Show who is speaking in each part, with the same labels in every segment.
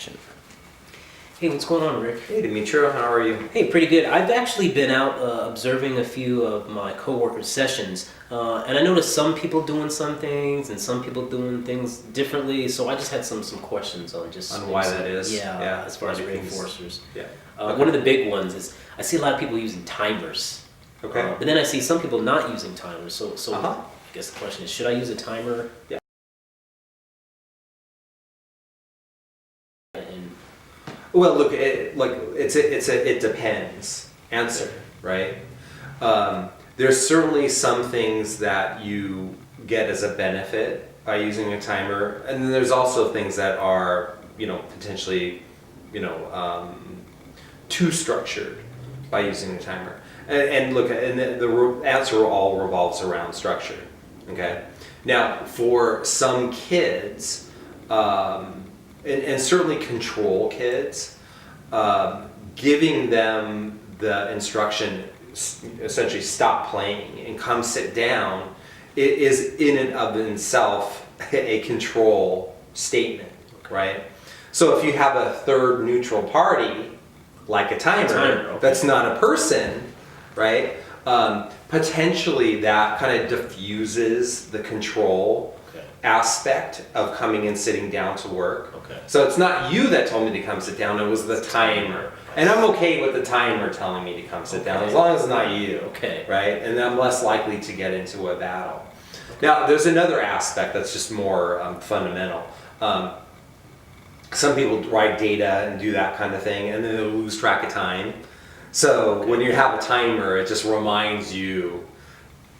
Speaker 1: action. Hey, what's going on, Rick?
Speaker 2: Hey, Demetrio, how are you?
Speaker 1: Hey, pretty good. I've actually been out observing a few of my coworkers' sessions, and I noticed some people doing some things and some people doing things differently. So I just had some questions on
Speaker 2: Why that is.
Speaker 1: Yeah, as far as
Speaker 2: Things.
Speaker 1: reinforcers.
Speaker 2: Yeah.
Speaker 1: One of the big ones is I see a lot of people using timers.
Speaker 2: Okay.
Speaker 1: But then I see some people not using timers. So
Speaker 2: Uh-huh.
Speaker 1: I guess the question is, should I use a timer?
Speaker 2: Yeah.
Speaker 1: And
Speaker 2: Well, look, it depends. Answer, right? There's certainly some things that you get as a benefit by using a timer, and then there's also things that are, potentially, too structured by using a timer. And look, and the answer all revolves around structure. Okay. Now, for some kids, and certainly control kids, giving them the instruction, essentially stop playing and come sit down, it is in and of itself a control statement, right? So if you have a third neutral party, like a timer,
Speaker 1: okay.
Speaker 2: that's not a person, right? Potentially that kind of diffuses the control aspect of coming and sitting down to work.
Speaker 1: Okay.
Speaker 2: So it's not you that told me to come sit down, it was the timer. And I'm okay with the timer telling me to come sit down, as long as it's not you.
Speaker 1: Okay.
Speaker 2: Right? And I'm less likely to get into a battle. Now, there's another aspect that's just more fundamental. Some people write data and do that kind of thing, and then they'll lose track of time. So when you have a timer, it just reminds you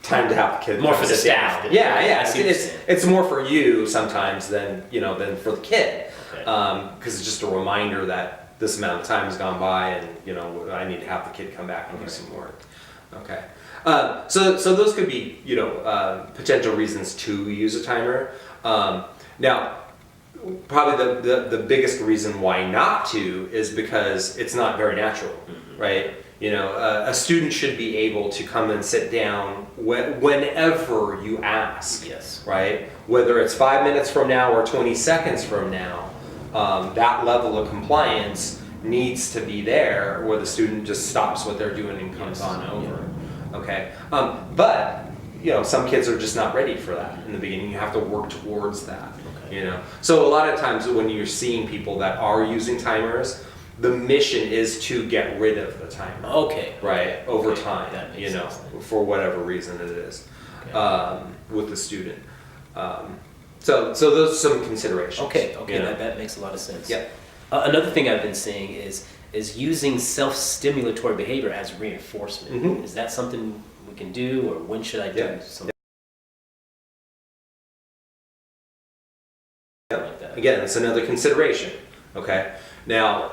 Speaker 2: time to have the kid
Speaker 1: More for the
Speaker 2: sit down.
Speaker 1: staff.
Speaker 2: Yeah.
Speaker 1: I see what you're saying.
Speaker 2: It's more for you sometimes than for the kid,
Speaker 1: Okay.
Speaker 2: because it's just a reminder that this amount of time has gone by, and I need to have the kid come back and do some work. Okay. So those could be potential reasons to use a timer. Now, probably the biggest reason why not to is because it's not very natural, right? A student should be able to come and sit down whenever you ask.
Speaker 1: Yes.
Speaker 2: Right? Whether it's 5 minutes from now or 20 seconds from now, that level of compliance needs to be there, where the student just stops what they're doing and comes on over. Okay. But some kids are just not ready for that in the beginning. You have to work towards that.
Speaker 1: Okay.
Speaker 2: So a lot of times when you're seeing people that are using timers, the mission is to get rid of the timer.
Speaker 1: Okay.
Speaker 2: Right, over
Speaker 1: Okay.
Speaker 2: time,
Speaker 1: That makes sense then.
Speaker 2: for whatever reason it is,
Speaker 1: Okay.
Speaker 2: with the student. So those are some considerations.
Speaker 1: Okay.
Speaker 2: you know.
Speaker 1: That makes a lot of sense.
Speaker 2: Yeah.
Speaker 1: Another thing I've been seeing is using self-stimulatory behavior as reinforcement.
Speaker 2: Mhm.
Speaker 1: Is that something we can do, or when should I do
Speaker 2: Yeah.
Speaker 1: something like that?
Speaker 2: Again, that's another consideration. Okay. Now,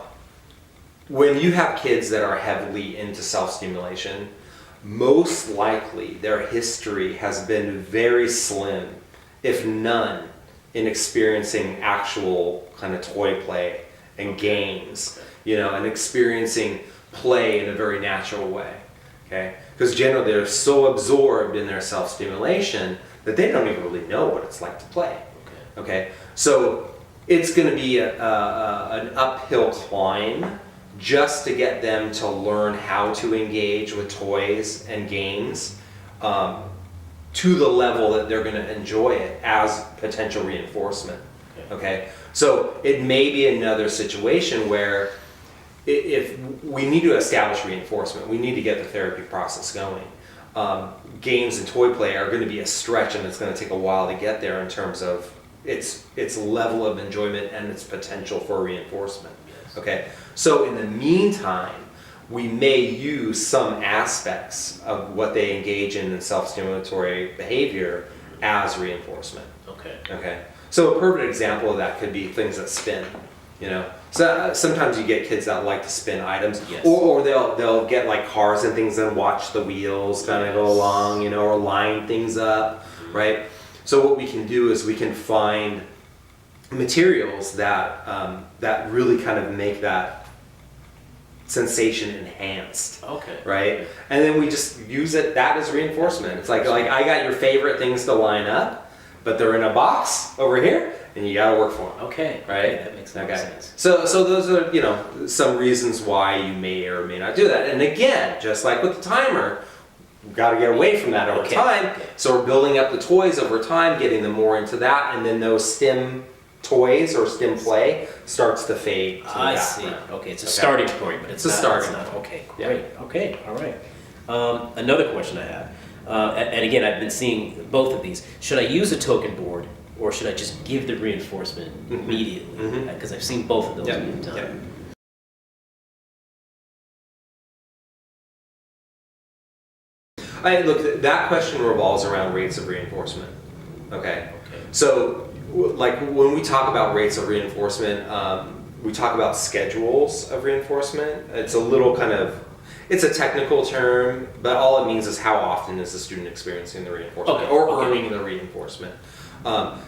Speaker 2: when you have kids that are heavily into self-stimulation, most likely their history has been very slim, if none, in experiencing actual kind of toy play and games, and experiencing play in a very natural way. Okay? Because generally they're so absorbed in their self-stimulation that they don't even really know what it's like to play. Okay? So it's going to be an uphill climb just to get them to learn how to engage with toys and games to the level that they're going to enjoy it as potential reinforcement. Okay? So it may be another situation where if we need to establish reinforcement, we need to get the therapy process going. Games and toy play are going to be a stretch, and it's going to take a while to get there in terms of its level of enjoyment and its potential for reinforcement.
Speaker 1: Yes.
Speaker 2: Okay, so in the meantime, we may use some aspects of what they engage in self-stimulatory behavior as reinforcement.
Speaker 1: Okay.
Speaker 2: Okay, so a perfect example of that could be things that spin. So sometimes you get kids that like to spin items,
Speaker 1: Yes.
Speaker 2: or they'll get like cars and things and watch the wheels kind of go along, or line things up, right? So what we can do is we can find materials that that really kind of make that sensation enhanced.
Speaker 1: Okay.
Speaker 2: Right? And then we just use that as reinforcement. It's like I got your favorite things to line up. but they're in a box over here, and you got to work for them.
Speaker 1: Okay.
Speaker 2: Right?
Speaker 1: Okay, that makes a lot of sense.
Speaker 2: So those are, some reasons why you may or may not do that. And again, just like with the timer, we've got to get away from that over time.
Speaker 1: Okay.
Speaker 2: So we're building up the toys over time, getting them more into that, and then those STEM toys or STEM play starts to fade to the
Speaker 1: I see.
Speaker 2: background.
Speaker 1: Okay, it's a starting point, but it's
Speaker 2: a
Speaker 1: not,
Speaker 2: starting
Speaker 1: it's not.
Speaker 2: point.
Speaker 1: Okay,
Speaker 2: Yeah.
Speaker 1: great. Okay, all right. Another question I have, and again, I've been seeing both of these. Should I use a token board, or should I just give the reinforcement immediately? Because I've seen both of those being done.
Speaker 2: Yep. Look, that question revolves around rates of reinforcement. Okay. So, like when we talk about rates of reinforcement, we talk about schedules of reinforcement. It's a little it's a technical term, but all it means is how often is the student experiencing the reinforcement or earning the reinforcement.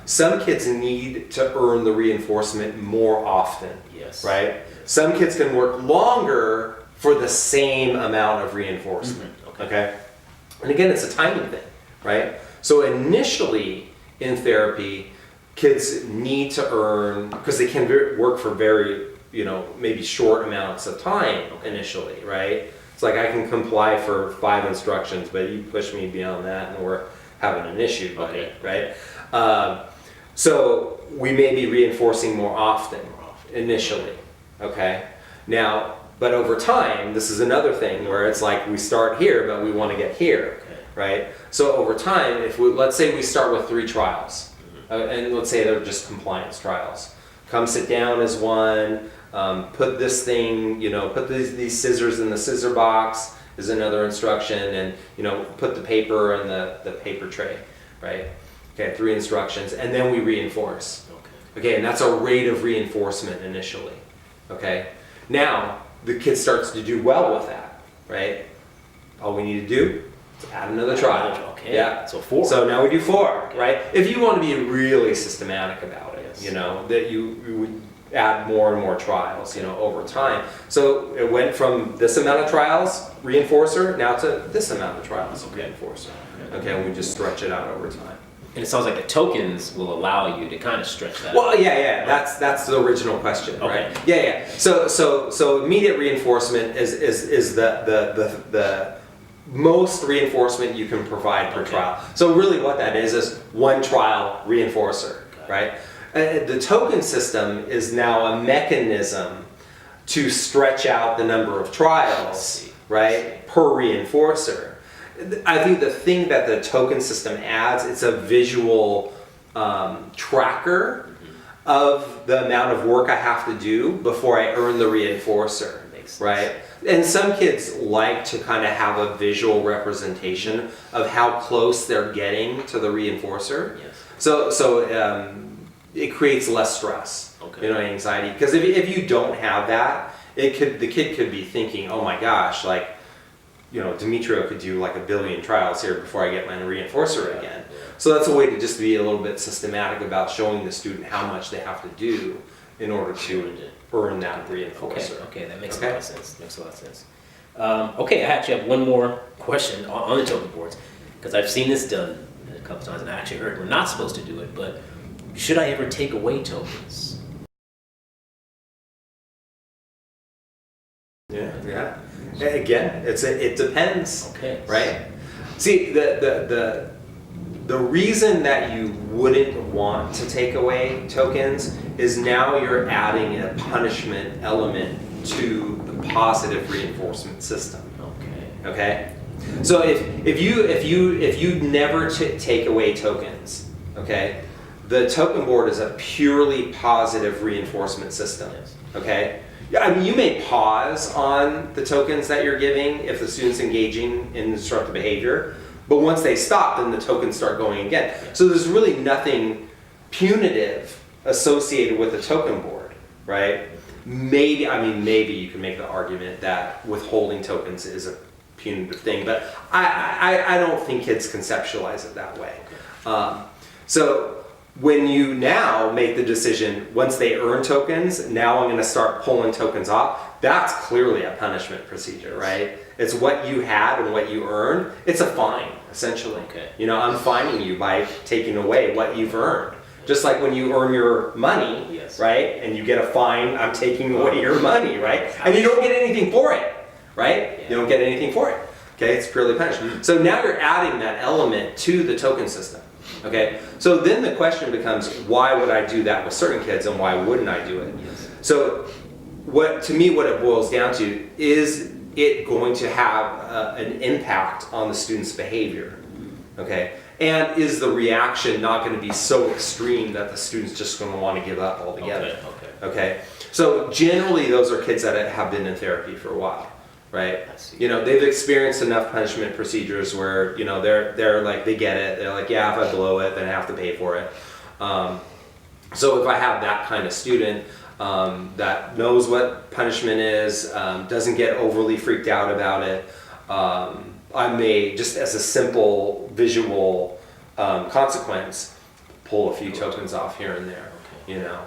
Speaker 2: Some kids need to earn the reinforcement more often.
Speaker 1: Yes.
Speaker 2: Right? Some kids can work longer for the same amount of reinforcement. Okay? And again, it's a timing thing, right? So initially in therapy, kids need to earn, because they can work for very, maybe short amounts of time initially, right? It's like I can comply for 5 instructions, but you push me beyond that and we're having an issue, buddy, right? So we may be reinforcing more often initially, okay? Now, but over time, this is another thing where it's like we start here, but we want to get here, right? So over time, let's say we start with 3 trials, and let's say they're just compliance trials. Come sit down as one, put this thing, put these scissors in the scissor box is another instruction, and put the paper in the paper tray, right? Okay, 3 instructions, and then we reinforce. Okay, and that's a rate of reinforcement initially. Okay, now the kid starts to do well with that, right? All we need to do is add another trial.
Speaker 1: Okay.
Speaker 2: Yeah.
Speaker 1: So 4.
Speaker 2: So now we do 4, right? If you want to be really systematic about it, that you would add more and more trials, over time. So it went from this amount of trials, reinforcer, now to this amount of trials, reinforcer. Okay, and we just stretch it out over time.
Speaker 1: And it sounds like the tokens will allow you to kind of stretch that.
Speaker 2: Well, yeah. That's the original question, right? Yeah. So immediate reinforcement is the most reinforcement you can provide per trial. So really, what that is 1 trial reinforcer, right? The token system is now a mechanism to stretch out the number of trials, right, per reinforcer. I think the thing that the token system adds, it's a visual tracker of the amount of work I have to do before I earn the reinforcer, right? And some kids like to kind of have a visual representation of how close they're getting to the reinforcer.
Speaker 1: Yes.
Speaker 2: So it creates less stress, anxiety. Because if you don't have that, the kid could be thinking, oh my gosh, like, Demetrio could do like 1 billion trials here before I get my reinforcer again. So that's a way to just be a little bit systematic about showing the student how much they have to do in order to earn that reinforcer.
Speaker 1: Okay, that makes a lot of sense. Okay, I actually have one more question on the token boards, because I've seen this done a couple times, and I actually heard we're not supposed to do it, but should I ever take away tokens?
Speaker 2: Yeah. Again, it depends.
Speaker 1: Okay.
Speaker 2: Right? See, the reason that you wouldn't want to take away tokens is now you're adding a punishment element to the positive reinforcement system. Okay? So if you never take away tokens, okay, the token board is a purely positive reinforcement system. Okay? I mean, you may pause on the tokens that you're giving if the student's engaging in disruptive behavior, but once they stop, then the tokens start going again. So there's really nothing punitive associated with the token board, right? Maybe you can make the argument that withholding tokens is a punitive thing, but I don't think kids conceptualize it that way. So when you now make the decision, once they earn tokens, now I'm going to start pulling tokens off, that's clearly a punishment procedure, right? It's what you had and what you earned. It's a fine, essentially.
Speaker 1: Okay.
Speaker 2: You know, I'm fining you by taking away what you've earned. Just like when you earn your money,
Speaker 1: Yes.
Speaker 2: right, and you get a fine, I'm taking away your money, right? And you don't get anything for it, right?
Speaker 1: Yeah.
Speaker 2: You don't get anything for it. Okay, it's purely punishment. So now you're adding that element to the token system. Okay, so then the question becomes, why would I do that with certain kids and why wouldn't I do it?
Speaker 1: Yes.
Speaker 2: So to me, what it boils down to is it going to have an impact on the student's behavior, okay? And is the reaction not going to be so extreme that the student's just going to want to give up altogether?
Speaker 1: Okay.
Speaker 2: Okay? So generally, those are kids that have been in therapy for a while, right?
Speaker 1: I see.
Speaker 2: You know, they've experienced enough punishment procedures where, you know, they're like, they get it. They're like, yeah, if I blow it, then I have to pay for it. So if I have that kind of student that knows what punishment is, doesn't get overly freaked out about it, I may, just as a simple visual consequence, pull a few tokens off here and there, you know,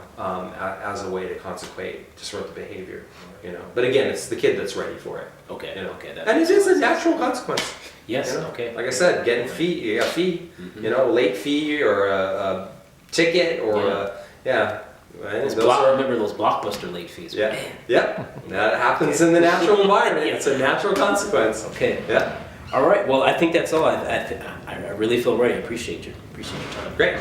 Speaker 2: as a way to consecrate, disrupt the behavior, you know. But again, it's the kid that's ready for it.
Speaker 1: Okay.
Speaker 2: You know?
Speaker 1: Okay. That
Speaker 2: And it
Speaker 1: makes
Speaker 2: is a
Speaker 1: sense.
Speaker 2: natural consequence.
Speaker 1: Yes.
Speaker 2: You know?
Speaker 1: Okay.
Speaker 2: Like I said, getting a fee, you know, a late fee or a ticket or
Speaker 1: Yeah.
Speaker 2: Right?
Speaker 1: Those
Speaker 2: Those are-
Speaker 1: remember those Blockbuster late fees?
Speaker 2: yeah,
Speaker 1: Man.
Speaker 2: yeah, that happens in the natural environment. It's a natural consequence.
Speaker 1: Okay.
Speaker 2: Yeah,
Speaker 1: All right. Well, I think that's all. I really feel ready. I appreciate your time.
Speaker 2: great.